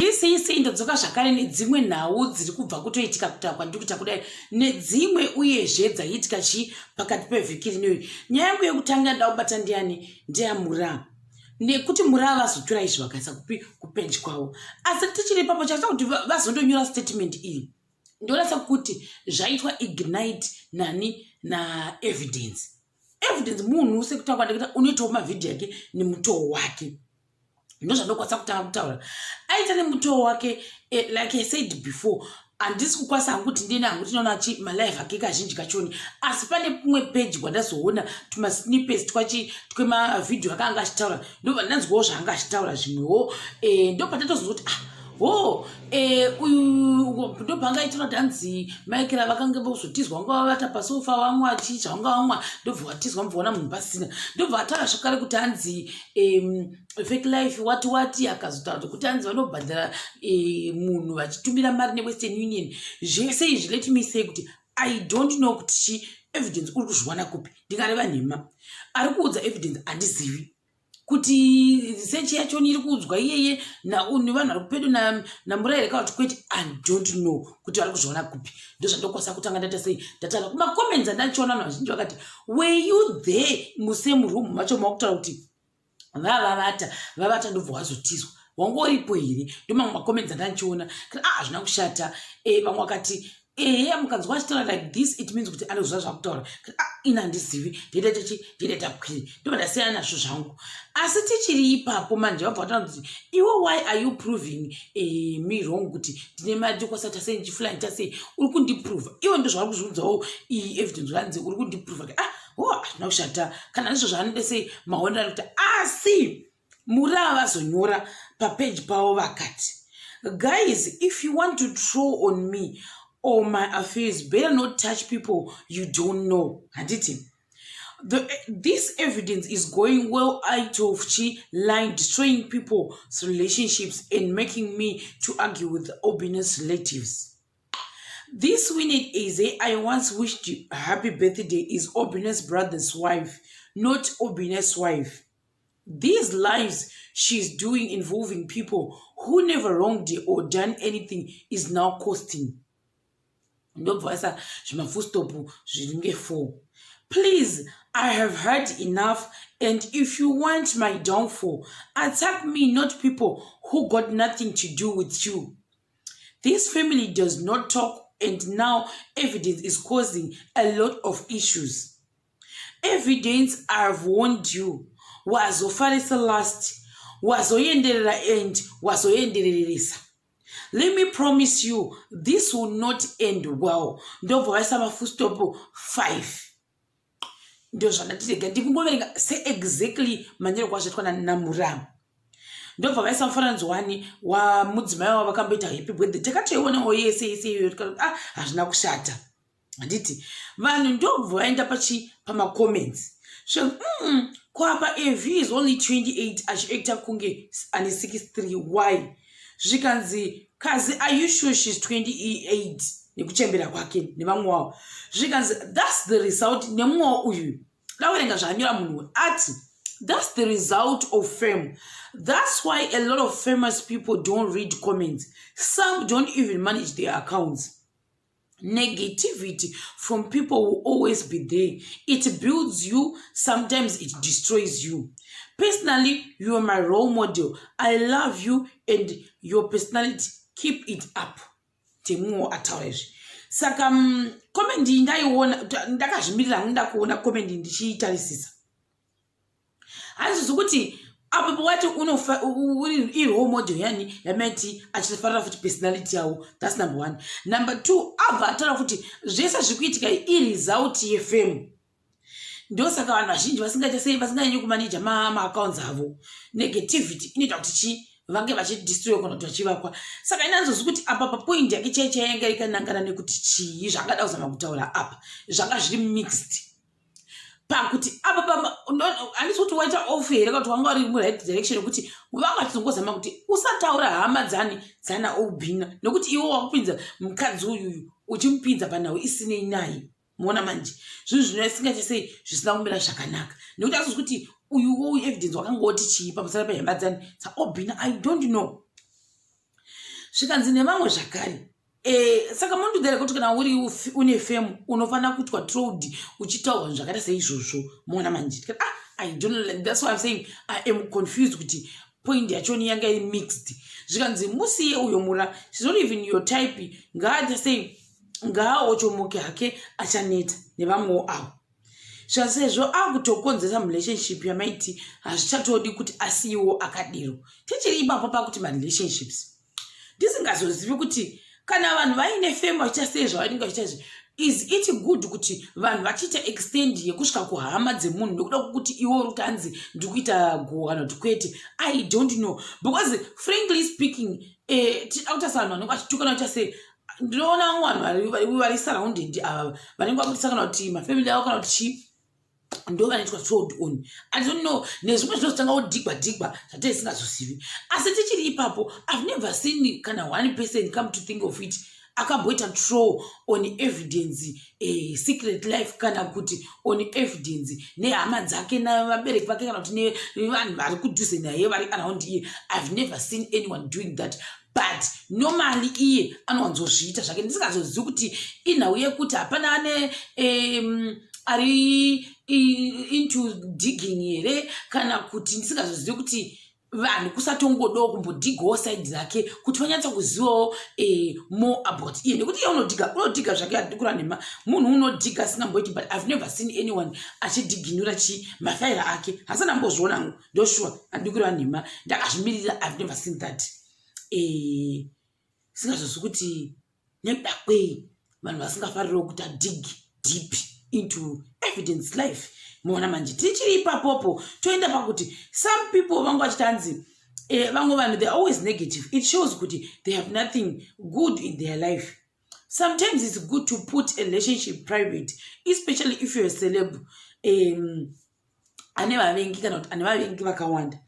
isi ndodzoka zvakare nedzimwe nhau dziri kubva kutoitika kutakwa ndikuita kudai nedzimwe uyezve dzaiitika pakati pevhiki rinoyi. Nyaya yangu yekutanga ndaubata ndiani ndeyamura nekuti mura vazotora izvi vakaisa kupeji kwavo, asi tichiri ipapo chaita kuti vazondonyora statement iyi ndonasa kuti zvaitwa ignite nani naevidence. Evidence munhu sekutangwa ndikuita unoitawo mavhidhiyo yake nemutoo wake, ndozvandokwanisa kutanga kutaura. Aita nemutoo wake like I said before, handisi kukwanisa hangu kuti ndine hangu tinoona malive ake kazhinji kachoni, asi pane kumwe peji kwandazoona tumasnippets twemavhidhiyo akanga achitaura, ndobva ndanzwawo zvaanga achitaura zvimwewo, ndopatatozoti uyu ndobhanga itora dhanzi maikira vakanga vozotizwa vanga vavata pasofa vamwe vachidya vanga vamwe ndobva watizwa mubvaona munhu pasina, ndobva ataura zvakare kuti hanzi fake life wati akazotaura kuti hanzi vanobhadhara munhu vachitumira mari newestern union. Zvese izvi let me say kuti I don't know kuti evidence uri kuzviwana kupi. Ndingareva nhema ari kuudza evidence handizivi kuti research yacho iri kuudzwa iyeye nevanhu vari kupedo namurayiri kavati kwete I don't know kuti vari kuzviona kupi. Ndozvandokwanisa kutanga ndata sei ndataura kumacomments andachiona vanhu vazhinji vakati were you there musame room macho makutaura kuti vavata ndobva wazotizwa wangoripo here. Ndomamwe macomments andachiona kuti hazvina kushata. Vamwe vakati mukanzwa achitaura like this it means kuti anozviva zvakutaura ina handizivi ndinoita kwiri, ndobva ndasiyana nazvo zvangu. Asi tichiri ipapo manje vabva vataura kuti iwe why are you proving me wrong kuti ndine mari ndikwanisa tasei ndichifulani tasei uri kundiprova. Iwe ndozvauri kuzviudzawo evidence ranzi uri kundiprova hazvina kushata kana ndizvo zvaanode sei maonero kuti asi muri avazonyora papeji pavo vakati guys if you want to throw on me or my affairs, better not touch people you don't know. Handiti. This evidence is going well out of line, destroying people's relationships and making me to argue with Obina's relatives. This Winnie Eze I once wished you a happy birthday is Obina's brother's wife, not Obina's wife. These lives she's doing involving people who never wronged her or done anything is now costing. Ndobvasa zvimafustopu zviringe 4. Please, I have heard enough, and if you want my downfall, attack me, not people who got nothing to do with you. This family does not talk, and now evidence is causing a lot of issues. Evidence I've warned you. Wazofarisa last, wazoyenderera end, wazoyendereresa. Let me promise you, this will not end well. Ndobva vaisa mafustopo 5. Ndozvandatirega ndikungoverenga exactly manjero kwazvaitwa namura. Ndobva vaisa mufananidzo wani wamudzimai wavo vakamboita happy birthday. Takatoionawo yese hazvina kushata. Handiti vanhu ndobva vaenda pamacomments. So kwapa AV is only 28 achiacta kunge ane 63. Why? Zvikanzi kazi are you sure she's 28 nekuchembera kwake nevamwe wavo. Zvikanzi that's the result nemumwe uyu ndaverenga zvanyora munhu ati that's the result of fame. That's why a lot of famous people don't read comments. Some don't even manage their accounts. Negativity from people will always be there. It builds you, sometimes it destroys you. Personally, you are my role model. I love you and your personality. Keep it up. Temuo atawezvi. Saka comment ndaiona ndakazvimirira ndakuona comment ndichitarisisa. Hanzi zokuti apo wati uri role model yani yamati achifarira futi personality yawo. That's number 1. Number 2, abva ataura kuti zvese zvikuitika result yefame. Ndosaka vanhu vazhinji vasinganyanyi kumanija maaccounts avo. Negativity inoita kuti vange vachidestroy kana kuti vachivakwa. Saka inanzozvi kuti apa papoint yake chaichayanga ikanangana nekuti chii zvangada kuzama kutaura apa zvanga zviri mixed. Pakuti apa handisi kuti waita off here kuti wanga uri muright direction yekuti vanga tizongozama kuti usataura hama dzana Obina nekuti iwe wakupinza mukadzi uyu uchimupinza panhau isinei naye. Muona manje zvinhu zvinosingaite sei zvisina kumira zvakanaka nekuti azozvi kuti uyu evidence wakangoti chii pamusana pehamba dzani Obina I don't know. zvikanzi nevamwe zvakare saka munodera kuti kana uri une femu unofana kuti watrolled uchitaurwa zvakaita seizvozvo muona manje I don't know, that's why I'm saying I am confused kuti point yachoni yanga iri mixed zvikanzi musiye uyo mura she's not even your type ngaata sei ngaaochomoke hake achaneta nevamwewo avo zvasezvo akutokonzesa relationship yamaiti hazvichatodi kuti asiyiwo akadero tichiri ipapo pakuti marelationships ndisingazozivi kuti kana vanhu vaine fame vachiita zvavanenge vachiita is it good kuti vanhu vachiita extend yekusvika kuhama dzemunhu nekuda kuti iwo rutanzi ndikuita gohana kuti kwete I don't know because frankly speaking autasa vanhu vanenge vachitukana vachiita sei ndinoona vanhu vari surrounded ava vanenge vakutisa kana kuti mafamily avo kana kuti chii ndo vanoitwa trolled on I don't know nezvimwe zvinotanga kudigwa zvatei singazozivi asi tichiri ipapo I've never seen kana one person come to think of it akamboita troll on evidence secret life kana kuti on evidence nehama dzake navabereki vake kana kuti nevanhu vari kudhuze naye vari around iye I've never seen anyone doing that but normally iye anowanzozviita zvake ndisingazozivi kuti inhau yekuti hapana ane ari into digging here kana kuti ndisingazozivi kuti vanhu kusatongodawo kumbodhigawo side dzake kuti vanyatsa kuzivawo more about iye nekuti iye unodhiga zvake adikura nema munhu unodhiga asingamboiti but I've never seen anyone achidhiginura mafaira ake hasana mbozviona ndoshua adikura nema ndakazvimirira I've never seen that singazozivi kuti nekuda kwei vanhu vasingafaririwo kuti adig deep into evidence life muona manje tichiri ipapopo toenda pakuti some people vangu vachitanzi vamwe vanhu they're always negative it shows kuti they have nothing good in their life sometimes it's good to put a relationship private especially if you're a celeb ane vavengi kana kuti ane vavengi vakawanda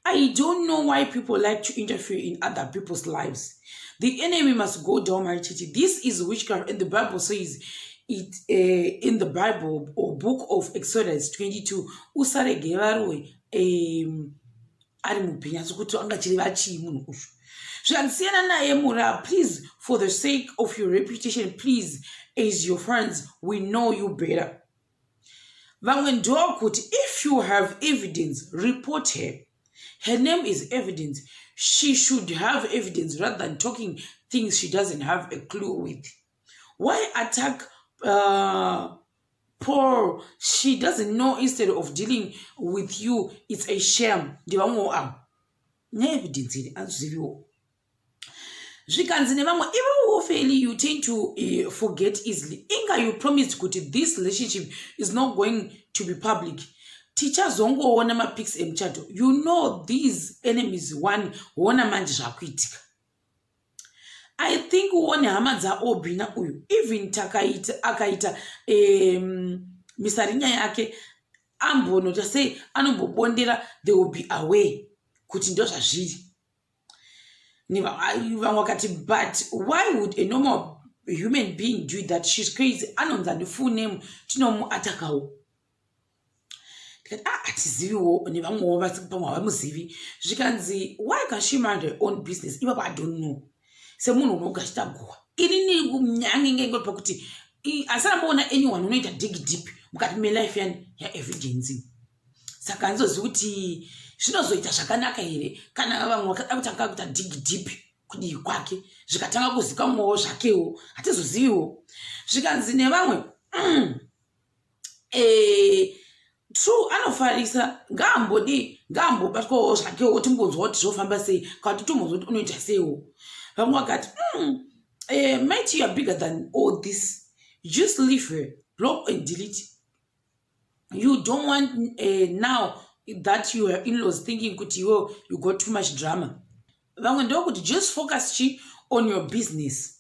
I don't know why people like to interfere in other people's lives. The enemy must go down, MaiTt. This is witchcraft, and the Bible says it in the Bible or book of Exodus 22. Usare gevarwe ari mupenya sokuti angachiriva chii munhu usho. Zvansiyana naye mura, please, for the sake of your reputation, please, as your friends, we know you better. Vamwe ndo kuti if you have evidence, report her. Her name is Evidence. She should have evidence rather than talking things she doesn't have a clue with. Why attack Paul? She doesn't know instead of dealing with you. It's a shame. Evidence. You tend to forget easily. Inga, you promised this relationship is not going to be public. Teacher zongo wana mapics emchato. You know these enemies one wana manje zvakuitika. I think one hama za Obina uyu even akaita misarinya yake ambono to say anombobondera they will be away kuti ndo zvazviri. But why would a normal human being do that? She's crazy. Anonza the full name tinomu atakawo. Why can she mind her own business? Even I don't know. Se muno no gashita goa. Ini mnyange ngo pakuti asana mbona anyone unoita dig deep mukati me life ya evidence. Saka nzozuti zvinozoita zvakanaka here kana vamwe vakatanga kuita dig deep kudi kwake zvikatanga kuzikamwawo zvakewo hatizoziviwo zvikanzi nevamwe true anofarisa ngambobatwawo zvakewo timbonzwa kuti zvofamba sei kana timbonzwa kuti unoita seiwo vamwe vakati MaiTt, you are bigger than all this. Just leave her, block and delete. You don't want now that your in-laws thinking you got too much drama. Vamwe ndo kuti just focus on your business.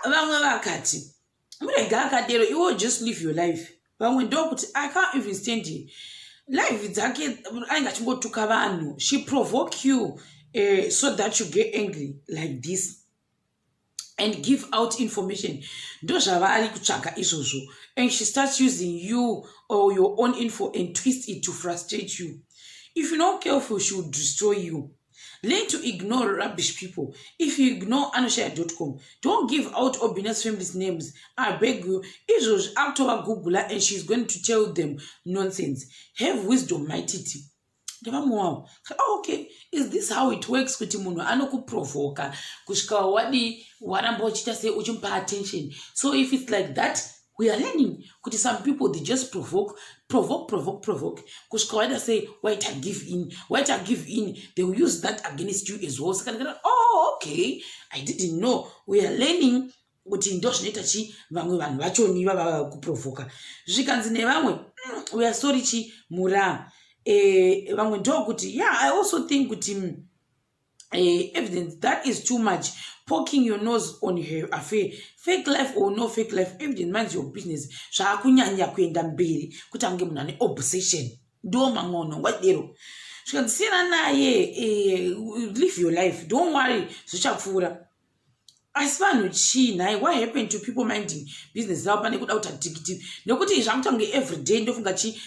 Vamwe vakati murega akadero iwo just live your life. Vamwe ndo kuti I can't even stand here. Life dzake ainga chingotuka vanhu. She provoke you so that you get angry like this and give out information. Ndo zvavari kutsvaga izvozvo. And she starts using you or your own info and twist it to frustrate you. If you're not careful, she will destroy you. Learn to ignore rubbish people. If you ignore anoshare.com, don't give out Obina's family's names. I beg you. Izos out to her Googler and she's going to tell them nonsense. Have wisdom, MaiTt. Oh, okay. Is this how it works? Kuti munhu anokuprovoka kusvika wadi waramba uchita sei uchimpa attention. So if it's like that, we are learning. Kuti some people, they just provoke. Kusvika wada say, wait, I give in. They will use that against you as well. So, oh, okay. I didn't know. We are learning. Kuti ndo zvinoita chi vamwe vanhu vachoni vava kuprovoka. Zvikanzi nevamwe, we are sorry chi mura. Vamwe ndo kuti, yeah, I also think kuti Evidence, that is too much. Poking your nose on her affair. Fake life or no fake life, Evidence, mind your business. Zvakunyanya kuenda mberi kuti ange munhu ane obsession. Ndo mangono wadero. Zvikadzisiyana naye, live your life. Don't worry, zvichapfuura. Asi vanhu chii naye, what happened to people minding business zavo pane kuda kuti addictive? Nekuti zvakutange everyday ndofunga chi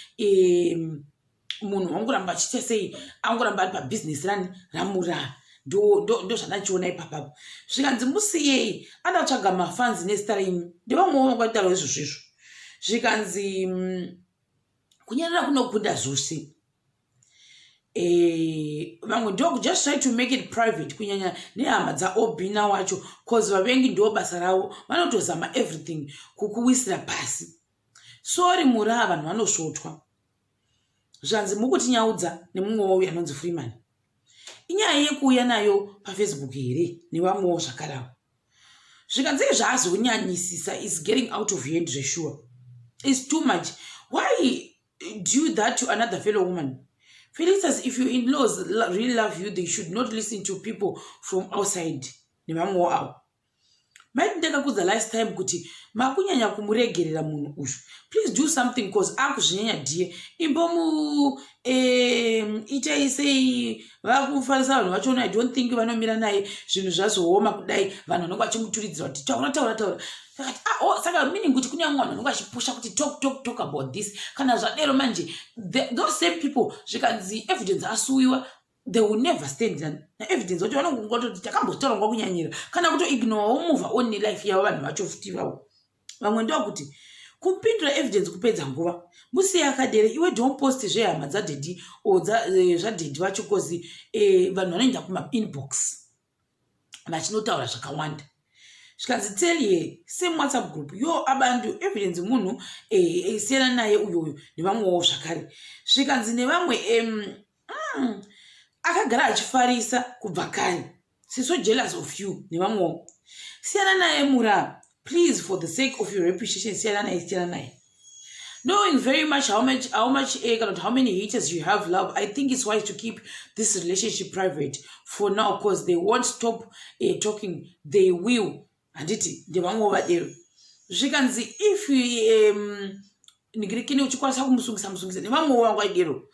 munhu wangoramba achiita sei, angoramba ari pabusiness ramura. Ndo zvanachiona ipapapo. Zvikanzi musiyei, ada kutsvaga mafanzi nezita renyu. Ndevamwewo vangataura izvozvo. Zvikanzi kunyarara kunokunda zvose. Vamwe ndo just try to make it private kunyanya nehama dzaobina wacho, cause vavengi ndo basa ravo, vanotozama everything kukuwisira pasi. Sorry mura, vanhu vanosvotwa. Zvanzi mukutinyaudza nemumwe wauya anonzi Freeman. Inyaya yekuuya nayo paFacebook here nevamwewo zvakarawo. Zvikanzi zvazonyanyisisa is getting out of hand zvesure. It's too much. Why do that to another fellow woman? Felicitas, if your in-laws really love you, they should not listen to people from outside. Nevamwewo avo. MaiTt ndakakudza last time kuti makunyanya kumuregerera munhu uyu. Please do something cause akuzvinyanya ndiye. Imbomu itai sei vakufarisa vanhu vachona. I don't think vanomira naye zvinhu zvazooma kudai vanhu vanenge vachimuturidzira kuti taura. Saka meaning kuti kune vanhu vanenge vachipusha kuti talk about this. Kana zvadero manje those same people zvikanzi Evidence asuwiwa, they will never stand na Evidence kuti vanongoti takambotaura kunyanyira kana kuto ignore move on life yavo vanhu vacho futi vavo. Vamwe ndokuti kumpindura Evidence kupedza nguva. Musiye akadere, iwe don't post zvehama dzadhedhi o zvadhedhi vacho kozi vanhu vanoenda kuma-inbox vachinotaura zvakawanda. Zvikanzi tell ye same WhatsApp group yo abandu Evidence munhu siyana naye uyoyo nevamwewo zvakare. Zvikanzi nevamwe akagara achifarisa kubva kare. She's so jealous of you nevamwewo. Siyana naye mura. Please, for the sake of your reputation, siyana naye. Knowing very much how many haters you have, love, I think it's wise to keep this relationship private for now, because they won't stop talking. They will. And it they won't over there. Zvikanzi if you nigirikini uchikwanisa kumusungisa nevamwe wangwadero.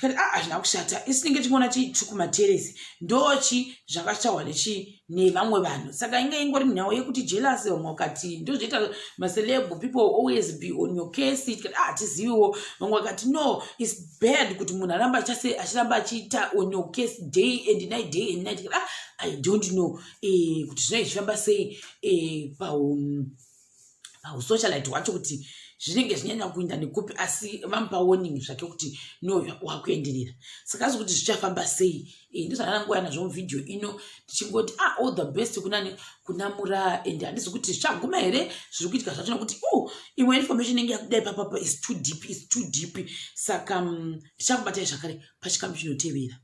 Hazvina kushata, isinenge chingona chikumateresi ndochi zvakachawa nechi nevamwe vanhu. Saka inge ingori nhau yekuti jealous vamwe wakati ndozvoita maceleb, people always be on your case. Tiziviwo vamwe wakati no, it's bad kuti munhu achiramba achiita on your case day and night. I don't know kuti zvino zvifamba sei pausocialite wacho kuti zvinenge zvinyanya kuenda nekupi, asi vamupa warning zvake kuti no wakuenderera. Saka kuti zvichafamba sei ndozvanangoya nazvo muvidhio ino tichingoti all the best kuna mura, and handisi kuti zvichaguma here zviri kuitika zvacho nokuti imwe information inenge yakudai papapa is too deep. Saka ndichakubatai zvakare pachikambi chinotevera.